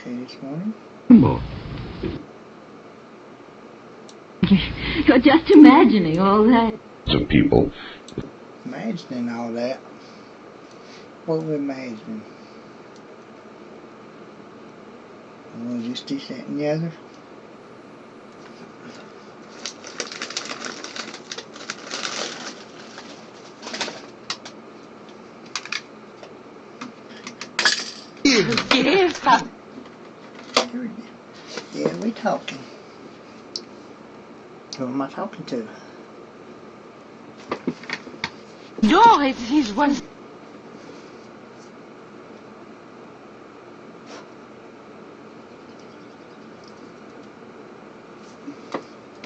okay this morning. You're just imagining all that. Some people. Imagining all that. What are we imagining? We'll just do that and the other. Yeah, we talking. Who am I talking to? No, he's one.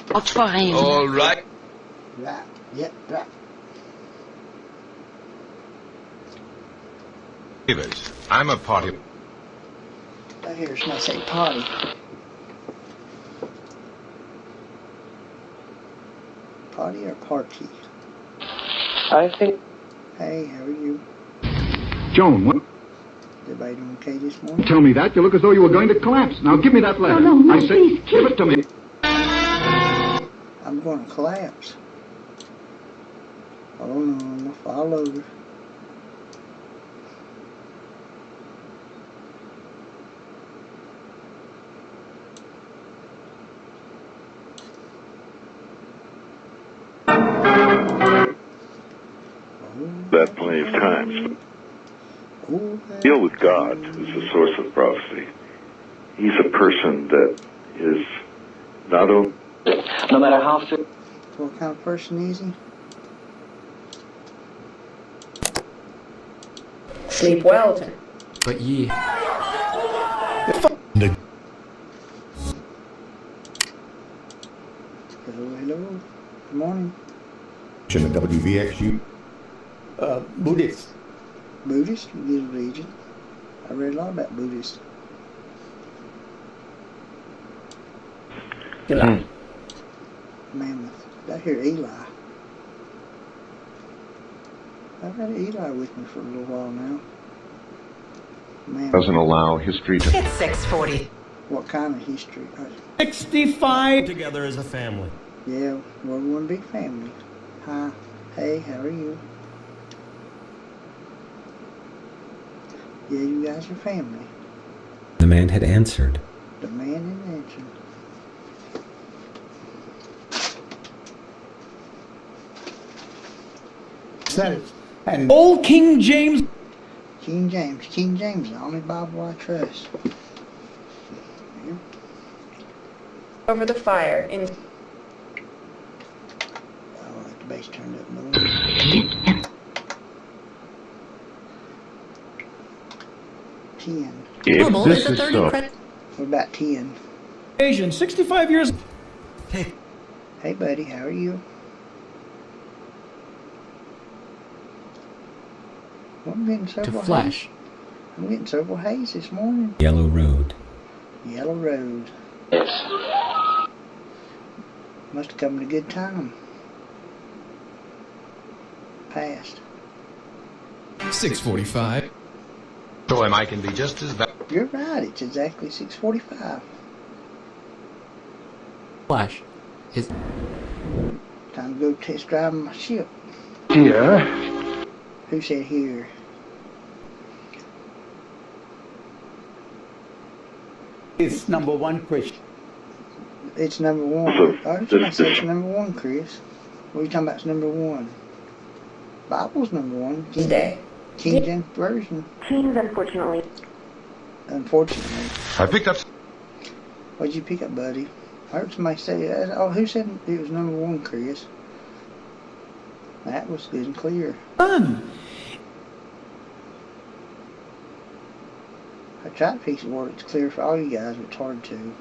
Wat voor een? All right. Right. Yep, right. David, I'm a party. I hear somebody say party. Party or party? I think. Hey, how are you? Joan, what? Is everybody doing okay this morning? Tell me that. You look as though you were going to collapse. Now give me that letter. No, I say, please, give it to me. I'm going to collapse. Oh no, I'm gonna fall over. That plenty of times. Deal with God as the source of prophecy. He's a person that is not only... No matter how... What kind of person is he? Sleep well. But ye. Hello, hello. Good morning. WVXU. Buddhist. Buddhist? Good religion. I read a lot about Buddhists. Eli. Mammoth. I hear Eli. I've had Eli with me for a little while now. Mammoth. Doesn't allow history to... It's 6:40. What kind of history? 65 together as a family. Yeah, we're one big family. Hi. Hey, how are you? Yeah, you guys are family. The man had answered. The man in action. Said it. And old King James. King James. King James, the only Bible I trust. Yeah. Over the fire in I like the bass turned up more. 10. If this is so... What about 10? Asian, 65 years. Hey, buddy, how are you? Well, I'm getting To several flesh. haze. I'm getting several haze this morning. Yellow road. Yellow Road. Yes. Must have come at a good time. Passed. 6:45. So I can be just as bad. You're right, it's exactly 6:45. Flash. Is Time to go test drive my ship. Here. Who said here? It's number one question. It's number one. So, I was going to say it's number one, Chris. What are you talking about? It's number one. Bible's number one. today. King James Version. Teens, unfortunately. Unfortunately. I picked up... What'd you pick up, buddy? I heard somebody say that. Oh, who said it was number one, Chris? That was good and clear. Done. I tried to fix the word it's clear for all you guys, but it's hard to.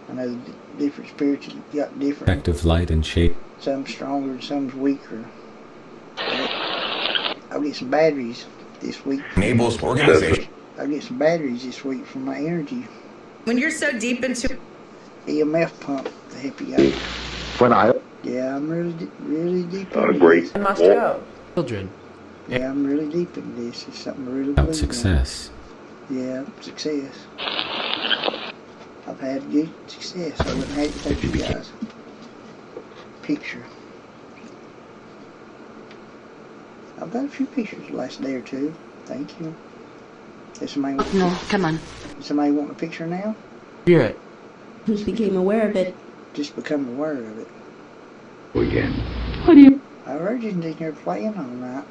I know the different spirits got different. effective light and shape. Some stronger and some's weaker. I'll get some batteries this week. Enables organization. I'll get some batteries this week for my energy When you're so deep into EMF pump to help you out. When I. Yeah, I'm really deep Not a into great this. I must go. Children. Yeah, I'm really deep in this. It's something I really About believe in. success. Yeah, success. I've had good success. I wouldn't hate to take you guys picture. I've got a few pictures the last day or two. Thank you. Does somebody want, No, come on. does somebody want a picture now? Yeah. He became aware of it. Just become aware of it. Again. I heard you in there playing all night.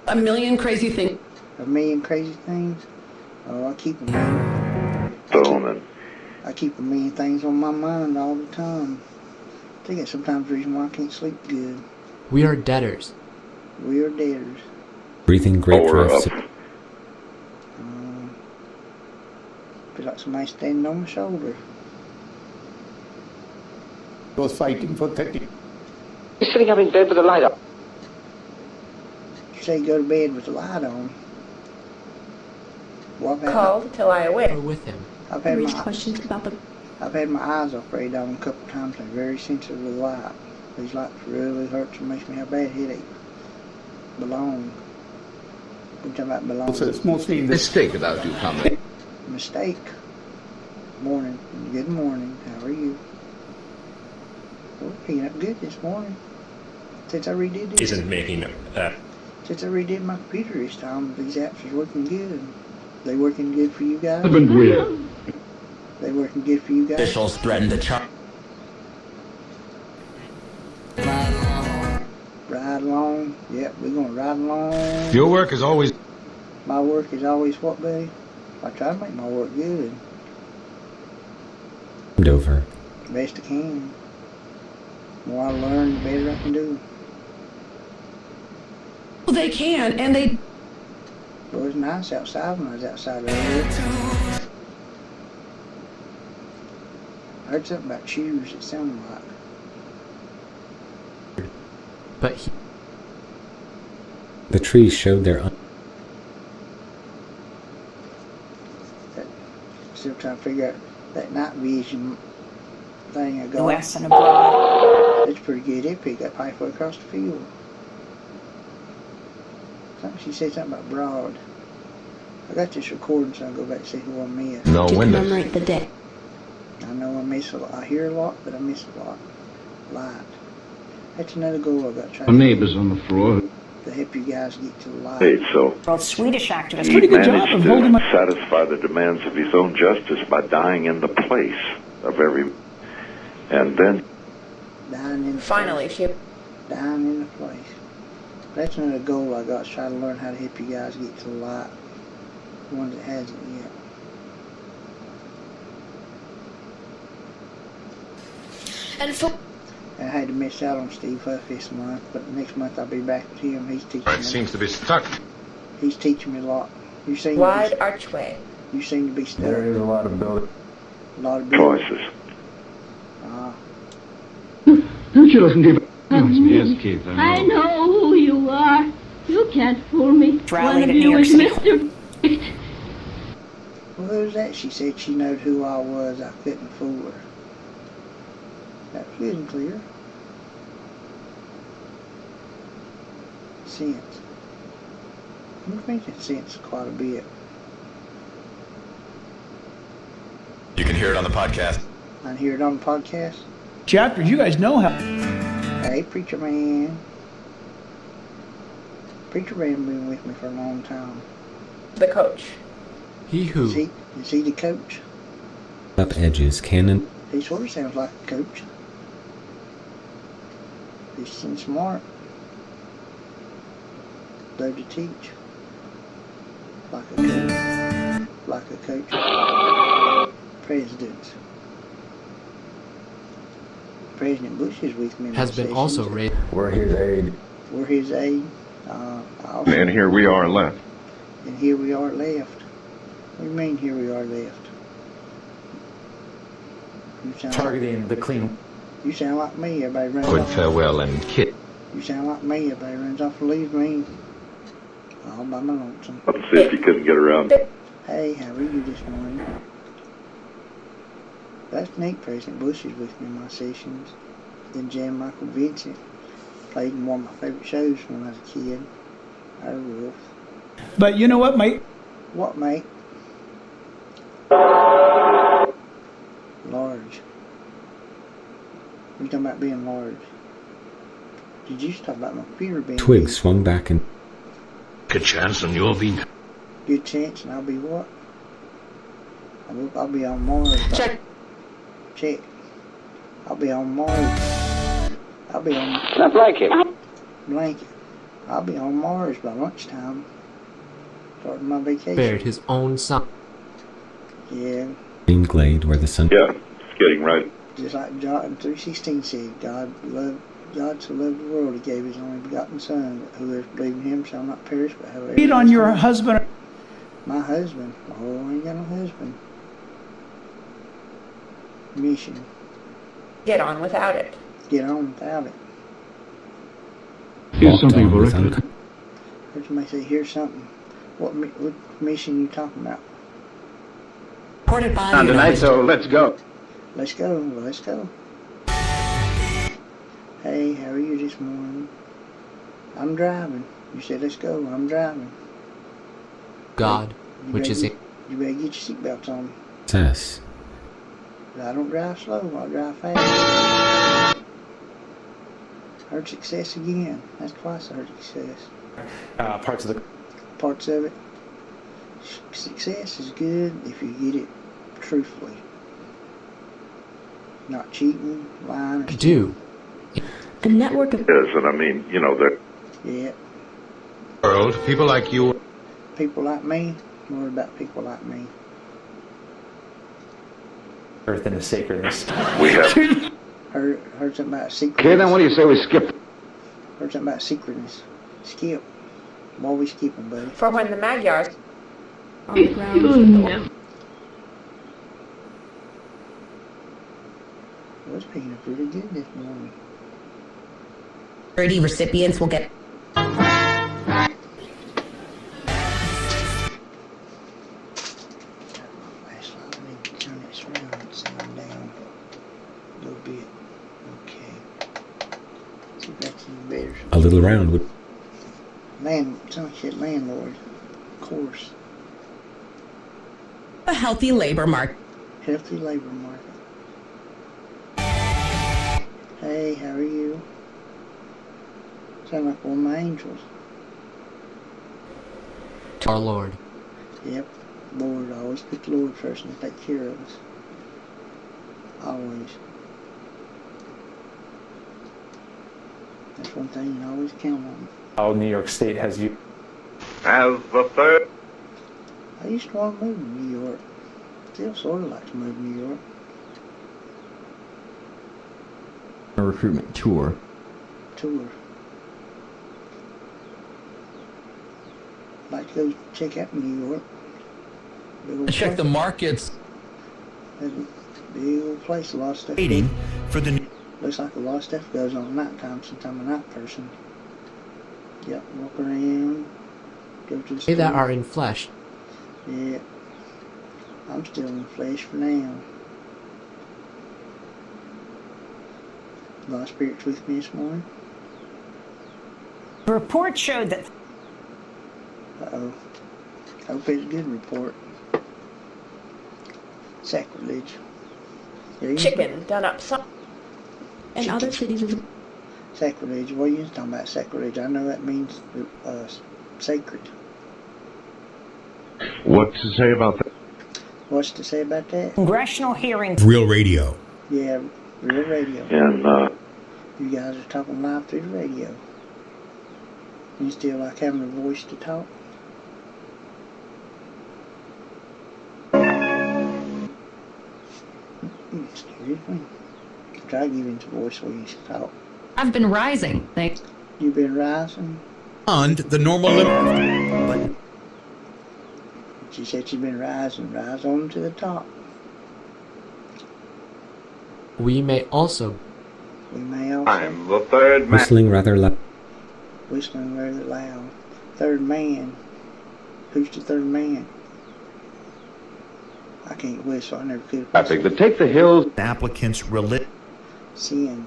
A million crazy things. A million crazy things. Oh, I keep a million. Phone and I keep a million things on my mind all the time. I think that's sometimes the reason why I can't sleep good. We are debtors. We are debtors. Breathing great for power us. up. Feel like somebody standing on my shoulder. Was fighting for 30. He's sitting up in bed with the light up. You say go to bed with the light on. Well, Called till I awake. Or with him. I've had Raised my questions about the I've had my eyes operated on a couple of times. They're very sensitive to the light. These lights really hurts and makes me have bad headache. Belong. We're talking about belong. So it's mostly in the Mistake about you, comrade. Mistake. Morning. Good morning. How are you? We're picking up good this morning. Since I redid this. Since I redid my computer this time, these apps are working good. They working good for you guys? Husband weird. They working good for you guys? officials threatened to charge. Ride along. Yep, we're gonna ride along. Your work is always... My work is always what, buddy? I try to make my work good. Over. Best I can. The more I learn, the better I can do. Well, they can, and they. It was nice outside when I was outside earlier. I heard something about shoes, it sounded like. But the trees showed their Still trying to figure out that night vision thing I got. West and abroad. It's pretty good. It picked up halfway across the field. She said something about broad. I got this recording, so I'll go back and see who I missed. No to windows. commemorate the day. I know I miss a lot. I hear a lot, but I miss a lot. Light. That's another goal I got to try Our neighbors on the floor. to help you guys get to the light. Hey, so Well, Swedish activist. he managed to satisfy the demands of his own justice by dying in the place of every... And then Dying in the Finally, place. she. Dying in the place. That's another goal I got, to try to learn how to help you guys get to the light. The one that hasn't yet. And for. I had to miss out on Steve Huff this month, but next month I'll be back with him. He's teaching It me. seems to be stuck. He's teaching me a lot. You seem Wide to archway. be, you seem to be stuck. There is a lot of building. A lot of building. choices. She doesn't give a... Yes, Keith, I know who you are. You can't fool me. Rallied One of at New you York is City. Mr. Well, who's that? She said she knowed who I was. I couldn't fool her. That's good and clear. Sense. I'm thinking sense quite a bit. You can hear it on the podcast. I hear it on the podcast. Chapter, you guys know how. Hey, Preacher Man. Preacher Man been with me for a long time. The coach. he who Is he the coach? up edges can He sort of sounds like a coach. He seems smart. Though to teach. Like a coach. Like a coach. Presidents. President Bush is with me in has those been sessions. also raised. We're his aid. We're his aide. And here we are left. And here we are left. What do you mean here we are left? You sound like, Targeting the clean. you sound like me. Everybody runs Good off. farewell and kit. You sound like me. Everybody runs off and leaves me. All by my lonesome. Let's see if he couldn't get around. Hey, how are you this morning? That's neat. President Bush is with me in my sessions. Then Jan Michael Vincent played in one of my favorite shows when I was a kid. Wolf. But you know what, mate? What, mate? Large. You talking about being large? Did you talk about my computer being Twig big? swung back and Good chance and you'll be. Good chance, and I'll be what? I'll be on Mars. Check. Check. I'll be on Mars. I'll be on That blanket. blanket. I'll be on Mars by lunchtime. Starting my vacation. Spared his own son. Yeah, green glade where the sun Yeah, it's getting right. just like John 3:16 said, God so loved the world, He gave His only begotten Son, that whoever believes in Him shall not perish, but have Beat on your husband. My husband. Oh, I ain't got no husband. Mission. Get on without it. Get on without it. Here's walked something on for with breakfast. Heard somebody say, here's something. What mission you talking about? Ported by On tonight, so let's go. Let's go. Well, let's go. Hey, how are you this morning? I'm driving. You said let's go. I'm driving. God, You which better is get- a You better get your seatbelts on. success. I don't drive slow. I drive fast. Heard success again. That's twice I heard success. Parts of the Parts of it. Success is good if you get it truthfully. Not cheating, lying, or do. A network of Yes, and I mean, you know, that yeah. World, people like you. People like me. What about people like me? earth and the sacredness. we have Heard something about secretness. Okay, then what do you say we skip? Heard something about secretness. Skip. Why we skipping, buddy? For when the Magyars on the ground. It was picking up really good this morning. 30 recipients will get Flashlight. I need to turn this around and sound down a little bit. Okay. See if that's any better. A little round would Someone said landlord. Of course. a healthy labor market. Healthy labor market. Hey, how are you? Sound like one of my angels. To our Lord. Yep. Lord, I always put the Lord first and take care of us. Always. That's one thing you always count on. How New York State has you. as the third. I used to want to move to New York. Still sort of like to move to New York. A recruitment tour. Tour. Like to go check out New York. Big old Check the place. markets. There's a big old place, a lot of stuff. Waiting for the Looks like a lot of stuff goes on at nighttime since I'm a night person. Yep, walk around, go to the They store. that are in flesh. Yeah. I'm still in the flesh for now. A lot of spirits with me this morning. The report showed that Uh-oh. Hope it's a good report. Sacrilege. Yeah, you- chicken done up some. And other cities as Sacrilege. What are you talking about, sacrilege? I know that means sacred. What to say about that? What's to say about that? Congressional hearings. Real radio. Yeah, real radio. And You guys are talking live through the radio. You still like having a voice to talk? Excuse me. Try giving some voice when you talk. I've been rising. Thanks. You've been rising? And the normal limit. She said she's been rising. Rise on to the top. We may also We may also I'm the third man. whistling rather loud. whistling really loud. Third man. Who's the third man? I can't whistle. I never could Traffic whistle. that take the hills. Applicants religion. Sin.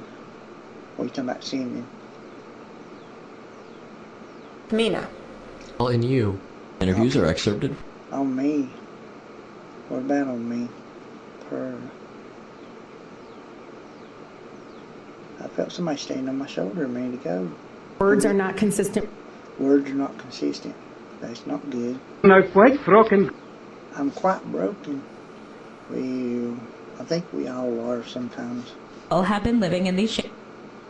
What are you talking about sin then? Mina. in you. Interviews are excerpted. On me. What about on me? Her. I felt somebody standing on my shoulder a minute ago. Words are not consistent. Words are not consistent. That's not good. I'm quite broken. I'm quite broken. Well, I think we all are sometimes. All have been living in these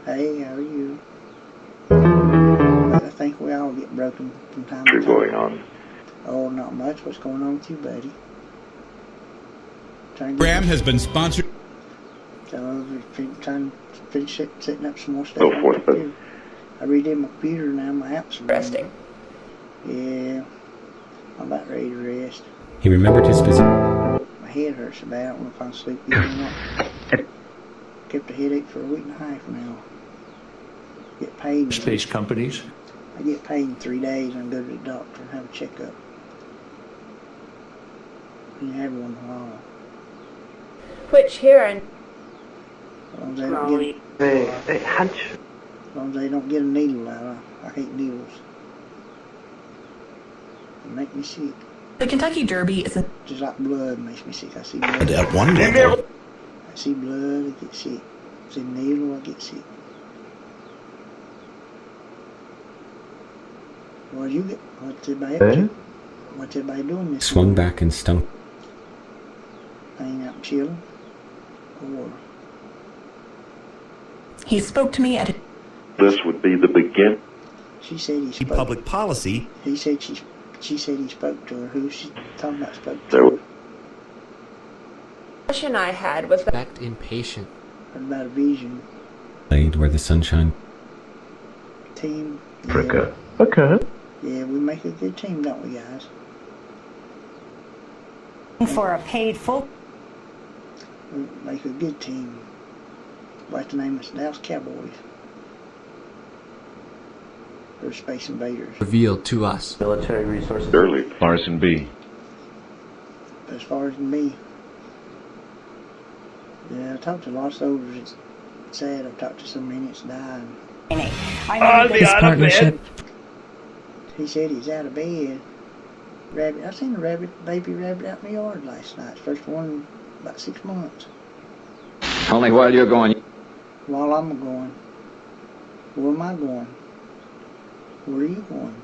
Hey, how are you? I think we all get broken from time to You're time. going on. Oh, not much. What's going on with you, buddy? Program has been sponsored. So, trying to finish setting up some more stuff. Go on for the it. computer. I redid my computer now. My apps are Resting. Yeah, I'm about ready to rest. He remembered his specific. My head hurts so bad. I don't know if I'm sleepy or not. Kept a headache for a week and a half now. Get paid. Space companies. I get paid in 3 days and go to the doctor and have a checkup. You have one in a while. Which hearing? As long as they don't get, Hunch. as long as they don't get a needle out. I hate needles. They make me sick. The Kentucky Derby is a Just like blood makes me sick. I see blood. At one level, I see blood, I get sick. I see needle, I get sick. What'd you get? What's everybody up to? What's everybody doing this Swung morning? back and stunk. Hanging out and chilling? Or he spoke to me at a This would be the beginning. she said he spoke. public policy. He said she said he spoke to her. Who she talking about spoke to? There Her? was Question I had was that Act impatient. Heard about a vision Laid where the sunshine. team. Yeah. Africa. Okay. Yeah, we make a good team, don't we, guys? for a paid full. We make a good team. Like the name of Dallas Cowboys. Or Space Invaders. Revealed to us. Military resources. early. Larson B. But as far as me, yeah, I talked to a lot of soldiers. It's sad. I've talked to so many that's died. This partnership. He said he's out of bed. Rabbit. I seen a baby rabbit out in the yard last night. First one in about 6 months. Only while you're going. While I'm going, where am I going? Where are you going?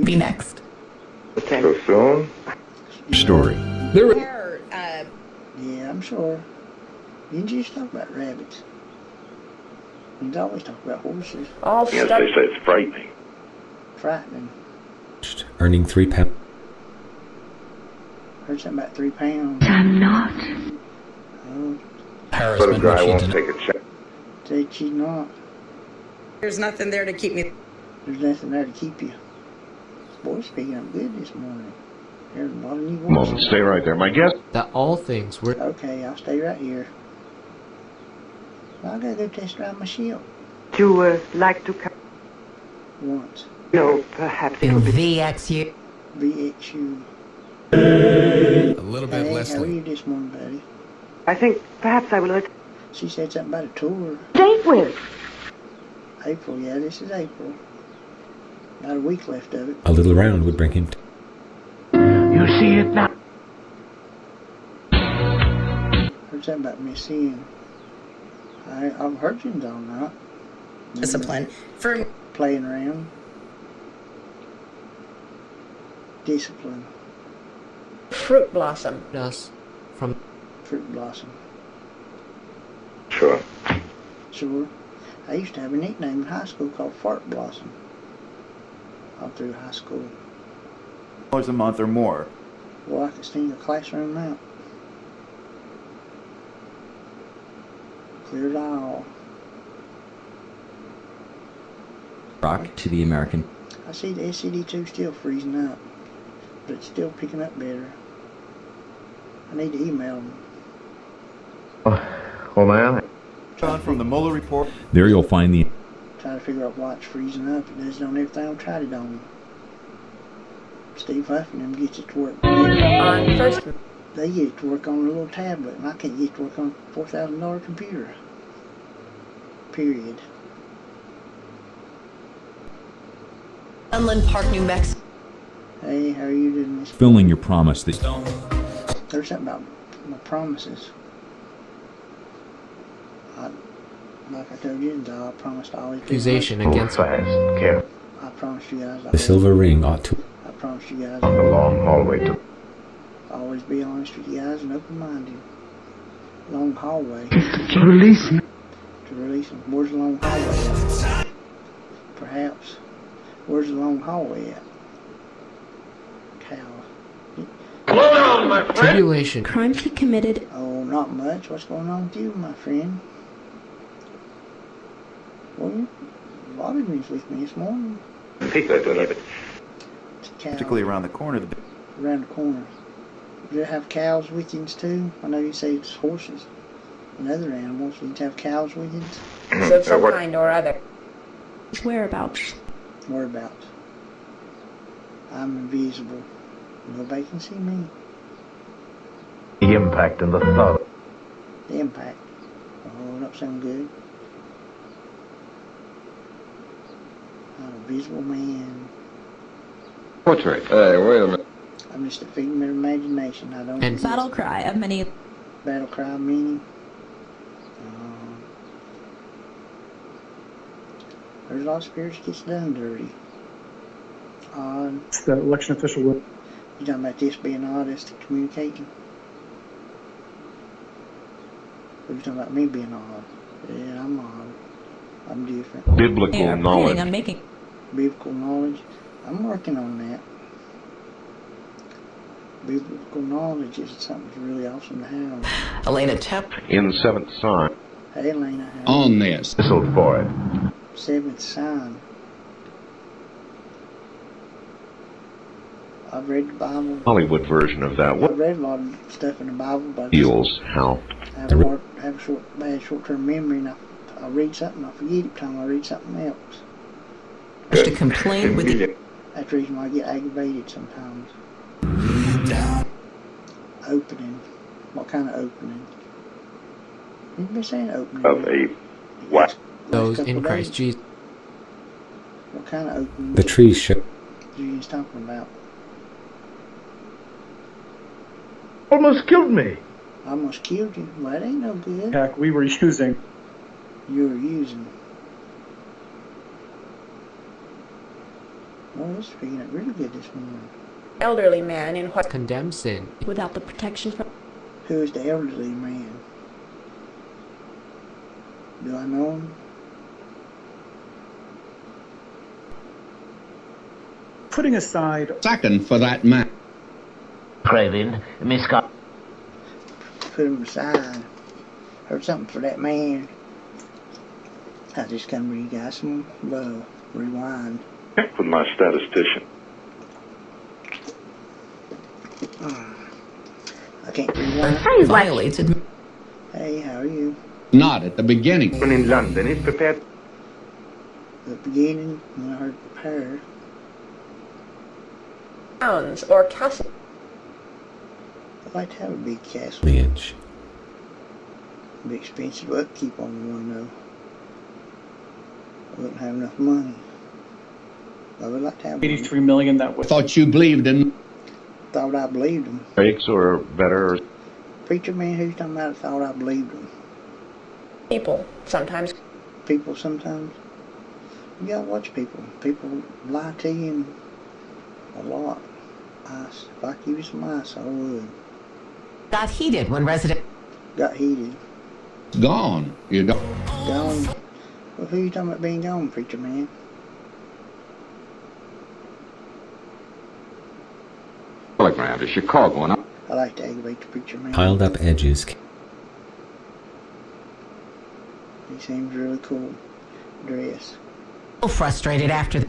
Be next. So soon? Story. Yeah, I'm sure. You can just talk about rabbits. You can always talk about horses. all Yes, stuff. they say it's frightening. Frightening. Earning £3. Heard something about 3 pounds. I'm not. Oh, But a guy won't take a check. said she's not. There's nothing there to keep me. There's nothing there to keep you. Boy, speaking up good this morning. There's a lot of new Come on, voices. stay right there. My guess. That all things were Okay, I'll stay right here. I gotta go test drive my ship You like to come? once. No, perhaps it would be. VXU. VXU. A little bit Hey, less. how are you this morning, buddy? I think perhaps I will let. She said something about a tour. Date with. April, yeah, this is April. About a week left of it. A little round would bring him. You see it now. Heard something about Miss Ian. I've heard you all night. Discipline. For Playing around. Discipline. Fruit blossom. us from Fruit blossom. Sure. Sure. I used to have a nickname in high school called Fart Blossom. All through high school. A month or more. Well, I could sting a classroom out. Clear it all. Rock to the American. I see the SCD2 still freezing up, but it's still picking up better. I need to email them. Oh, man. From the Mueller report. There you'll find the Try to figure out why it's freezing up. It does it on everything I've tried it on. Steve Huff and them gets it to work. On first. They get it to work on a little tablet, and I can't get it to work on a $4,000 computer. Period. Sunland Park, New Mexico. Hey, how are you doing this? Fulfilling your promise that There's something about my promises. Like I told you, I promised to always be accusation against Fast, careful. I promised you guys. The silver ring ought to. I promised you guys. The long hallway to Always be honest with you guys and open-minded. Long hallway. To release me. To release them. Where's the long hallway at? Perhaps. Where's the long hallway at? Cow. tribulation. Crimes he committed. Oh, not much. What's going on with you, my friend? Well, Bobby was with me this morning. particularly around the corner. Around the corner. Do you have cows with you too? I know you say it's horses and other animals. Do you have cows with you? Of some kind or other. Whereabouts. Whereabouts? I'm invisible. Nobody can see me. the impact and the thought. The impact. Oh, that sounds good. I'm a visible man. Portrait. Hey, wait a minute. I'm just a figment of imagination. I don't. And Battle cry of many. Battle cry meaning. There's a lot of spirits gets done dirty. Odd. The election official would. You talking about this being odd as to communicating? Or you talking about me being odd? Yeah, I'm odd. I'm different. Biblical knowledge. on making. Biblical knowledge. I'm working on that. Biblical knowledge is something that's really awesome to have. Elena Tep. In the seventh sign. Hey, Elena. On this. Whistled for it. Seventh sign. I've read the Bible. Hollywood version of that. I've What read a lot of stuff in the Bible, but I feels how? have a bad short-term memory, and I read something, I forget it time I read something else. To complain with the That's the reason why I get aggravated sometimes. Opening. What kind of opening? You've been saying opening. Of a what? those in Christ Jesus. What kind of opening? The trees show. You was talking about? Almost killed me. I almost killed you. Well, that ain't no good. Heck, we were using. You were using. Well, this is picking up really good this morning. elderly man in what Condemn sin. Without the protection from. Who is the elderly man? Do I know him? Putting aside. Second for that man. Craving, Miss Scott. Put him aside. Heard something for that man. I just come to you guys some rewind. Check with my statistician. I can't rewind. violated. Hey, how are you? Not at the beginning. When in London, he's prepared. The beginning, when I heard prepare. Towns or castles. I'd like to have a big castle. Lineage. It'd be expensive to upkeep on one though. I wouldn't have enough money. I would like to have 83 million that was. Thought you believed in. Thought I believed him. Fakes or better. Preacher man, who's talking about thought I believed him? People sometimes. People sometimes. You gotta watch people. People lie to you a lot. Ice. If I could give you some ice, I would. Got heated when resident. Got heated. Gone. You don't. Gone. Well, who you talking about being gone, preacher man? Telegram to Chicago and I like to aggravate the preacher man. Piled up edges. He seems really cool. Dress. Frustrated after.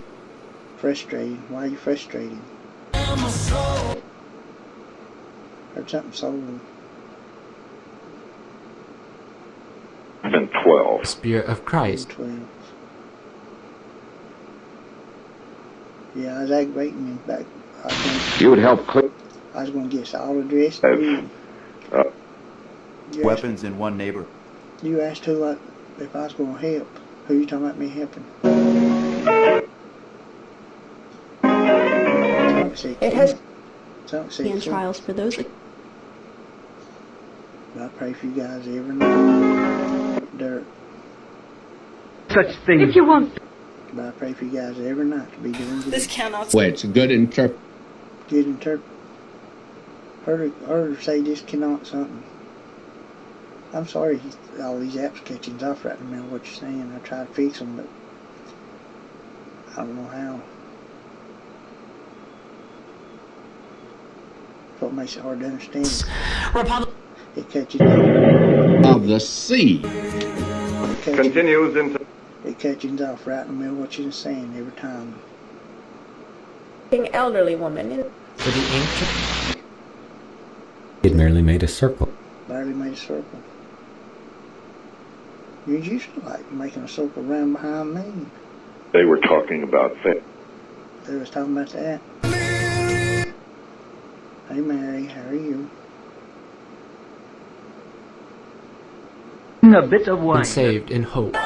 Frustrated. Why are you frustrated? Heard something sold. I've been 12. Spirit of Christ. 12. Yeah, I was aggravating him back. you would help clear. I was going to get us all addressed. Weapons in one neighbor. You asked who if I was going to help. Who you talking about me helping? said It has Some said In so. trials for those. I pray for you guys every night. Dirt. Such things. If you want. But I pray for you guys every night to be doing good. This cannot. Well, it's a good interpret. Good interpret. Heard her say this cannot something. I'm sorry all these apps catching off right now what you're saying. I tried to fix them, but I don't know how. That's what makes it hard to understand. It catches off. Of the sea. Continues into It catches off right in the middle of what you're saying every time. elderly woman in For the ancient. It merely made a circle. Barely made a circle. You used to like making a circle round behind me. they were talking about things. They was talking about that. Hey Mary, how are you? A bit of wine. And saved in hope.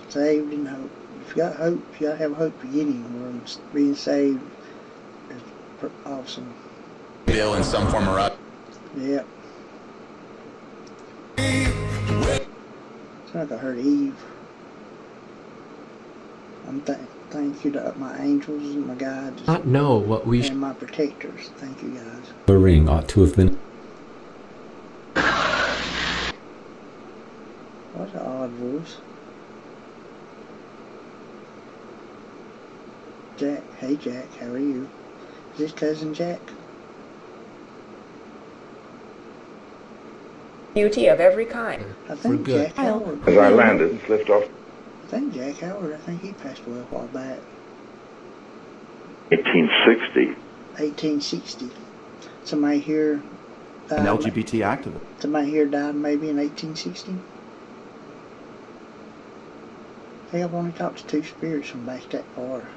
Saved in hope. If you got hope, you gotta have hope for getting anywhere. Being saved is awesome. Bill in some form or other. Yep. It's like I heard Eve. I'm thank you to my angels and my guides Not know what we and my protectors. Thank you guys. The ring ought to have been. What's an odd voice? Jack. Hey Jack, how are you? Is this cousin Jack? beauty of every kind. I think good. Jack Howard. As I landed and lifted off, I think Jack Howard, I think he passed away a while back. 1860. 1860. Somebody here died. An LGBT activist. Somebody here died maybe in 1860. Hey, I've only talked to two spirits from back that far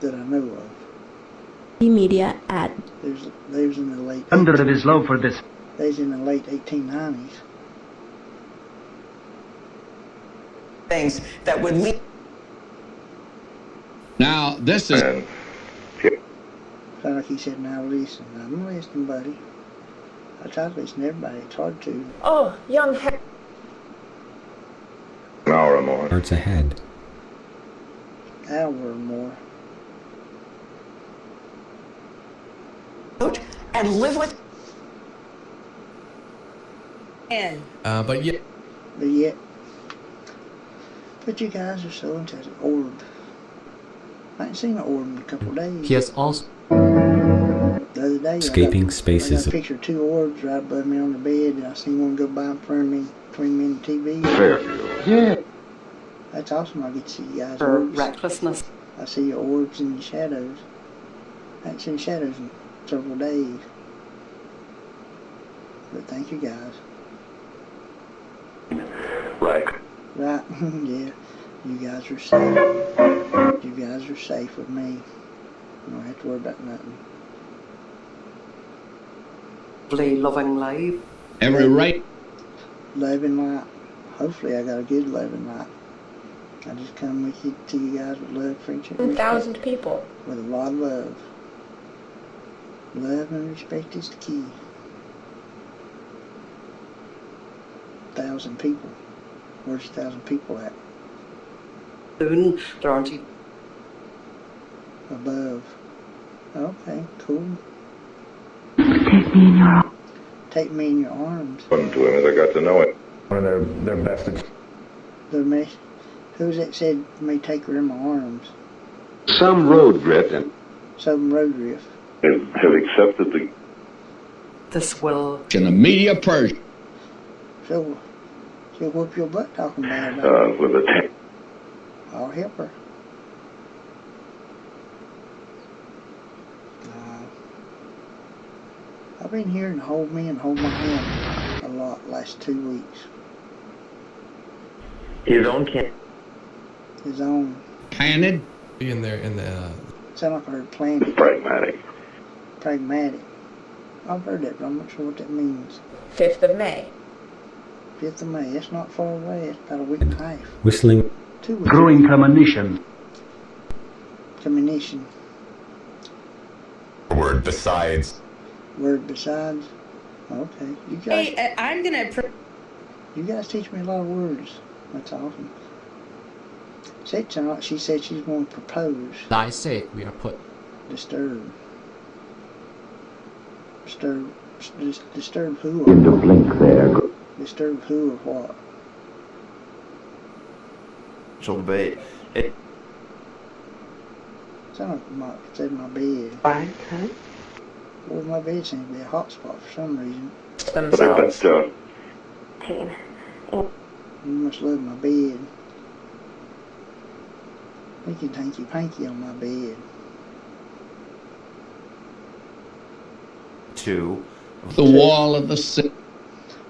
that I know of. Media at. They was in the late. Under of his love for this. They was in the late 1890s. Things that would lead. Now, this is. And Sound like he said, now listen. I'm listening, buddy. I try to listen to everybody. It's hard to. Oh, young an hour or more. Words ahead. Hour or more. And live with. And. But yeah. But yet. But you guys are so intelligent. Orb. I ain't seen an orb in a couple of days. He has also. The other day, Escaping I got spaces. a picture of two orbs right above me on the bed, and I seen one go by in front of me, between me and the TV. Fairfield. Yeah. That's awesome. I get to see you guys' For orbs. recklessness. I see your orbs and your shadows. I ain't seen shadows in several days. But thank you guys. Right. Right, yeah. You guys are safe. You guys are safe with me. You don't have to worry about nothing. Loving life. Every right. Love and light. Hopefully I got a good love and light. I just come with you to you guys with love, friendship, and 1,000 respect. people. With a lot of love. Love and respect is the key. 1,000 people. Where's 1,000 people at? Soon, there aren't even. Above. Okay, cool. Take me in your arms. Take me in your arms. Wasn't to him as I got to know him. One of their best. Who's that said may take her in my arms? Some road grit and. Some road riff. Have accepted the This will. In a media Persian. She'll whoop your butt talking bad about it. with a tank. I'll help her. I've been hearing hold me and hold my hand a lot last 2 weeks. His own can. His own. Panted. In the. Sound like I heard planet. Pragmatic. Pragmatic. I've heard that, but I'm not sure what that means. 5th of May. 5th of May. That's not far away. It's about a week and a half. Whistling. 2 weeks. Growing premonition. Communication. word besides. Word besides? Okay. You guys, Hey, I'm gonna. you guys teach me a lot of words. That's awesome. Said tonight, she said she's going to propose. I say we are put. Disturb. Disturb who? In the blink there. Disturb who or what? Debate. It, Sound like said my bed. Right, huh? Well, my bed seems to be a hot spot for some reason. Themselves. You must love my bed. Hanky panky on my bed. 2. The wall of the sin.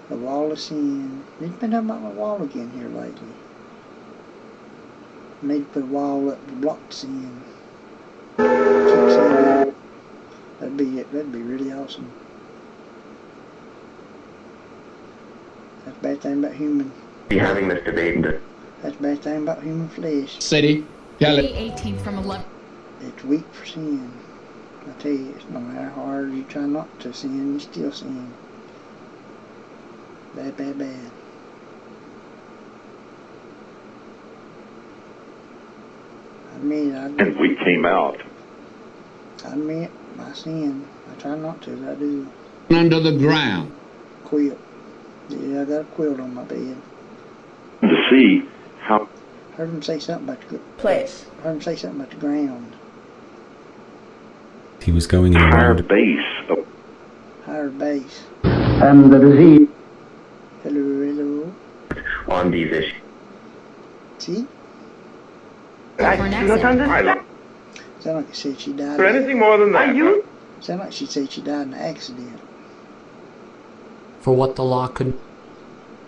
The wall of sin. You've been talking about my wall again here lately. I need to put a wall up to block sin. Keep saying that. That'd be it. That'd be really awesome. That's the bad thing about human. Be having this debate. That's the bad thing about human flesh. City. Tell it. 18 from 11. It's weak for sin. I tell you, no matter how hard you try not to sin, you still sin. Bad, bad, bad. I admit, And we came out. I admit my sin. I try not to, but I do. Under the ground. Quilt. Yeah, I got a quilt on my bed. To see how Heard him say something about the Place. Heard him say something about the ground. He was going in the higher road. base of Higher base. And the disease Hello, hello. on these issues. See? For next Sound like it said she died. anything more than that. Sound like she said she died in an accident. For what the law could.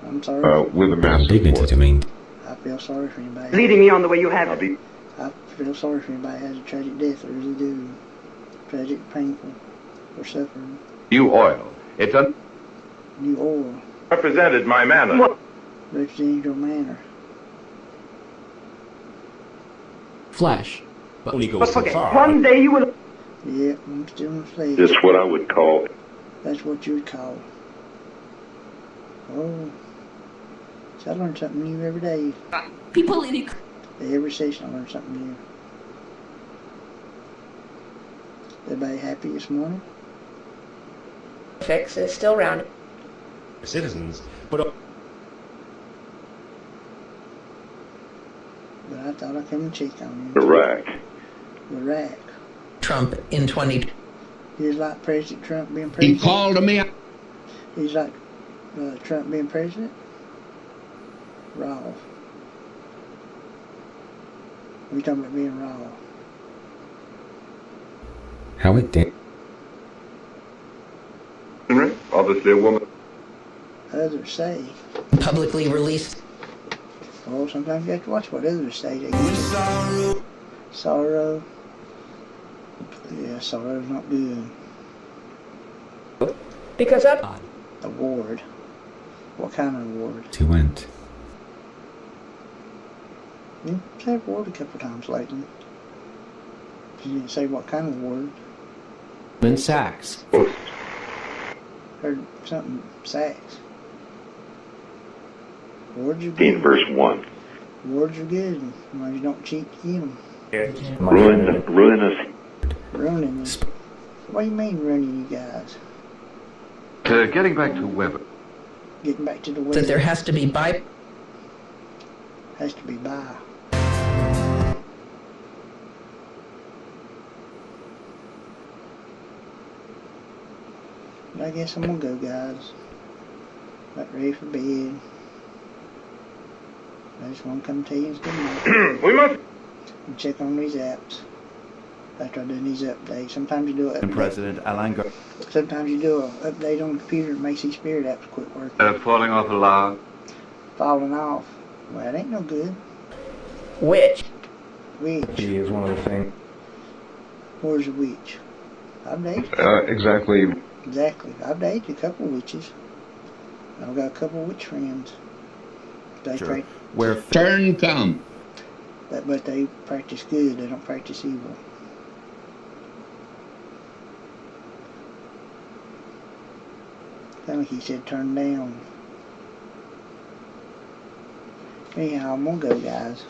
I'm sorry. with a massive Dignity to me. I feel sorry for anybody. Leading me on the way you have it. I feel sorry for anybody who has a tragic death. I really do. Tragic, painful, or suffering. You oil. It's New oil. unrepresented my manner. Representing your manner. Flesh. But Only goes so far. One day you will. Yeah, I'm still in the flesh. is what I would call That's what you would call. Oh. So I learn something new every day. People in it. Every session I learn something new. Everybody happy this morning? Fix is still round. Citizens, but But I thought I'd come and check on you. Iraq. Iraq. Trump in 20. He's like President Trump being He president. called me. He's like Trump being president. Raw. We talking about being raw. How it did. Obviously a woman. Others say. Publicly released. Well, sometimes you have to watch what others say. They get sorrow. Yeah, sorrow's not good. Because up. Award. What kind of award? He went. You said award a couple times lately. You didn't say what kind of award. in Sachs. Heard something sacks. Awards are In good. verse 1. Awards are good. When you don't cheat, you get them. Ruinous. Ruining us. What do you mean ruining you guys? Getting back to Weber. Getting back to the way. That there has to be by. Has to be by. But I guess I'm gonna go, guys. About ready for bed. I just want to come tell you it's good night. We must. And check on these apps. After I do these updates. Sometimes you do an And update. President Alain Gar- Sometimes you do an update on the computer and makes these spirit apps quit working. Falling off a log. Falling off. Well, it ain't no good. Which? Witch. He is one of the things. Where's the witch? I've dated. Exactly. Exactly. I've dated a couple witches. I've got a couple witch friends. They Sure. Where Turn come. but they practice good. They don't practice evil. Tell me he said turn down. Anyhow, I'm gonna go, guys.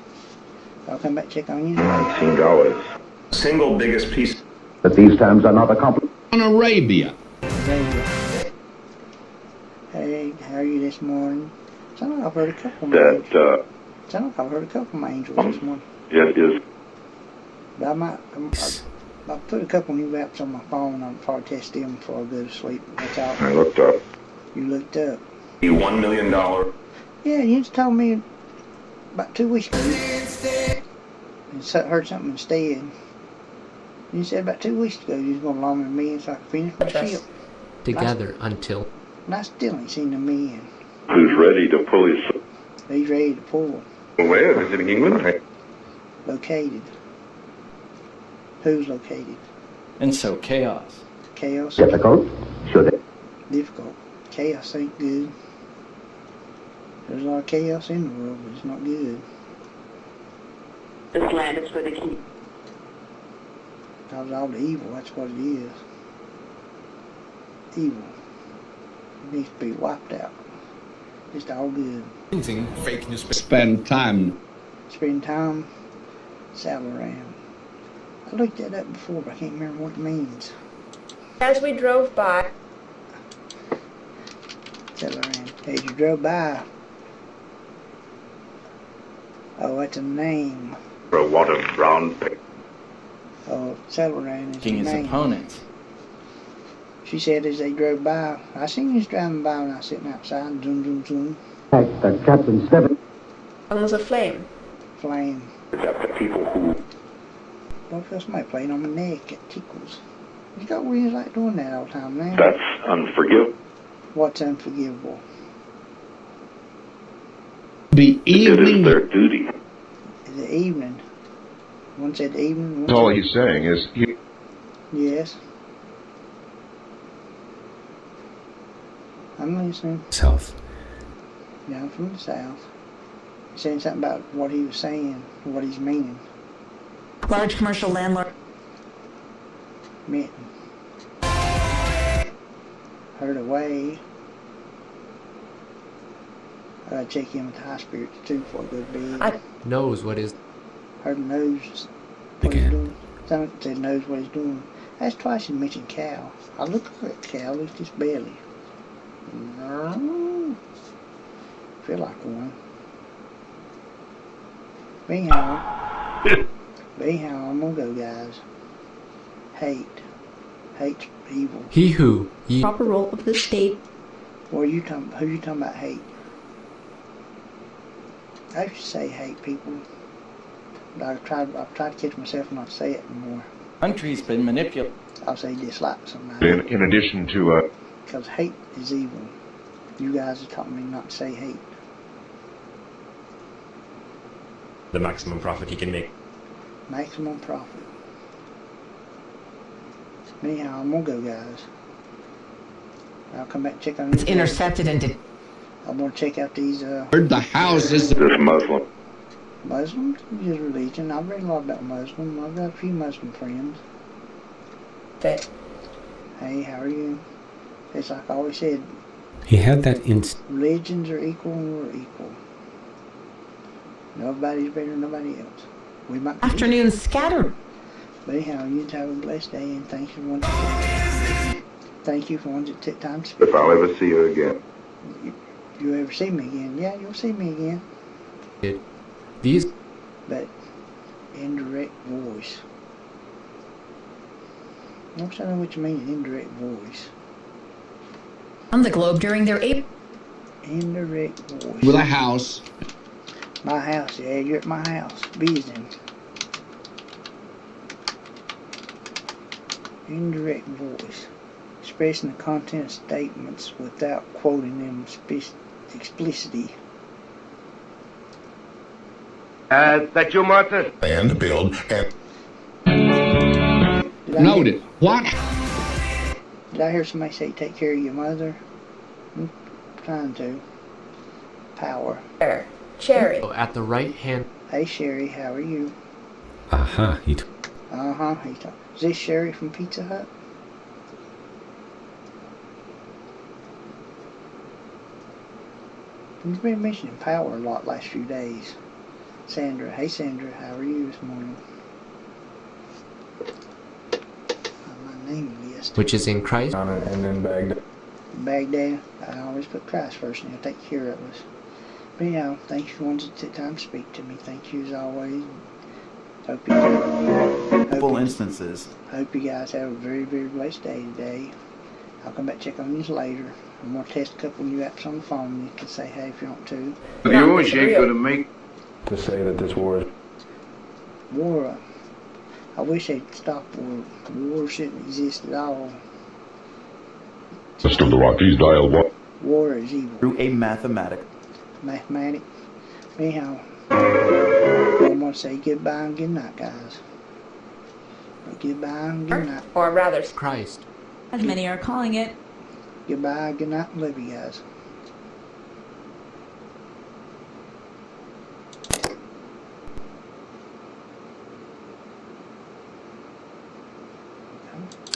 I'll come back check on you. He seemed always Single biggest piece. But these times are not accomplished. On Arabia. Hey, how are you this morning? Sound like I've heard a couple of my angels. that Sound like I've heard a couple of my angels this morning. it is But I put a couple new apps on my phone. I'll probably test them before I go to sleep. That's all. I looked up. You looked up. $1 million. Yeah, you just told me about 2 weeks ago. And heard something instead. You said about 2 weeks ago you was going to loan me a million so I could finish my ship. Together until And I still ain't seen the million. Who's ready to pull his... He's ready to pull. Where? Visiting England? Located. Who's located? And so chaos. Chaos? Difficult? Should it? Difficult. Chaos ain't good. There's a lot of chaos in the world, but it's not good. This land is for the king. Cause all the evil, that's what it is. Evil. It needs to be wiped out. Just all good. Fake news. Spend time. Spend time, Salaran. I looked that up before, but I can't remember what it means. As we drove by, Salaran. As you drove by. Oh, that's a name. For a wad of brown paper. Oh, Salaran is King his his name. opponents. She said as they drove by, I seen you driving by when I was sitting outside, zoom, zoom, zoom, Fact that Captain Stebbins almost aflame. flame. It's up to people who Don't feel somebody playing on my neck, it tickles. You got weirds like doing that all the time, man. That's unforgivable. What's unforgivable? The It is evening. their duty. The evening. One said the evening. All he's saying is Yes. I'm listening. South. Yeah, I'm from the south. He's saying something about what he was saying, what he's meaning. Large commercial landlord. Mitten. Heard away. I gotta check him with the high spirits too before I go to bed. knows what is. Heard knows what he's doing. Someone said knows what he's doing. That's twice he mentioned cow. I looked at cow, looked at his belly. No. Feel like one. Anyhow, I'm gonna go, guys. Hate. Hate's evil. He who ye Proper role of the state. What are you talking? Who you talking about? Hate. I used to say hate people, but I've tried to catch myself not to say it anymore. Country's been manipulated. I'll say dislike somebody. in addition to Because hate is evil. You guys are telling me not to say hate. the maximum profit he can make. Maximum profit. Anyhow, I'm gonna go, guys. I'll come back and check on It's these. intercepted into. I'm gonna check out these The houses. This Muslim. Muslims, his religion. I've read a lot about Muslim. I've got a few Muslim friends. That Hey, how are you? It's like I always said, He had that religions are equal and we're equal. Nobody's better than nobody else. We might be. Afternoon scattered. But anyhow, you have a blessed day and thank you for ones that took time to speak. If I'll ever see you again. You ever see me again? Yeah, you'll see me again. these But indirect voice. I don't know what you mean, indirect voice. On the globe during their Indirect voice. With a house. My house, yeah, you're at my house, visiting. Indirect voice. Expressing the content of statements without quoting them explicitly. That you, Martha? And build and Noted. What? Did I hear somebody say take care of your mother? I'm trying to. Power. Cherry. at the right hand. Hey Sherry, how are you? Aha. Is this Sherry from Pizza Hut? We've been mentioning power a lot last few days. Sandra, hey Sandra, how are you this morning? My name list. which is in Christ. And then Baghdad. Baghdad, I always put Christ first and he'll take care of us. But anyhow, thanks for wanting to take time to speak to me. Thank you as always. Hope you guys have a very, very blessed day today. I'll come back check on you later. I'm going to test a couple new apps on the phone. You can say hey if you want to. You always ain't gonna make. To say that this war is War, I wish they'd stop war. War shouldn't exist at all. West of the Rockies, dial 1. War is evil. Through a mathematic. Mathematic. Anyhow, I'm going to say goodbye and good night, guys. Goodbye and good night. Or rather, Christ. as many are calling it. Goodbye, good night, and love you guys. Okay.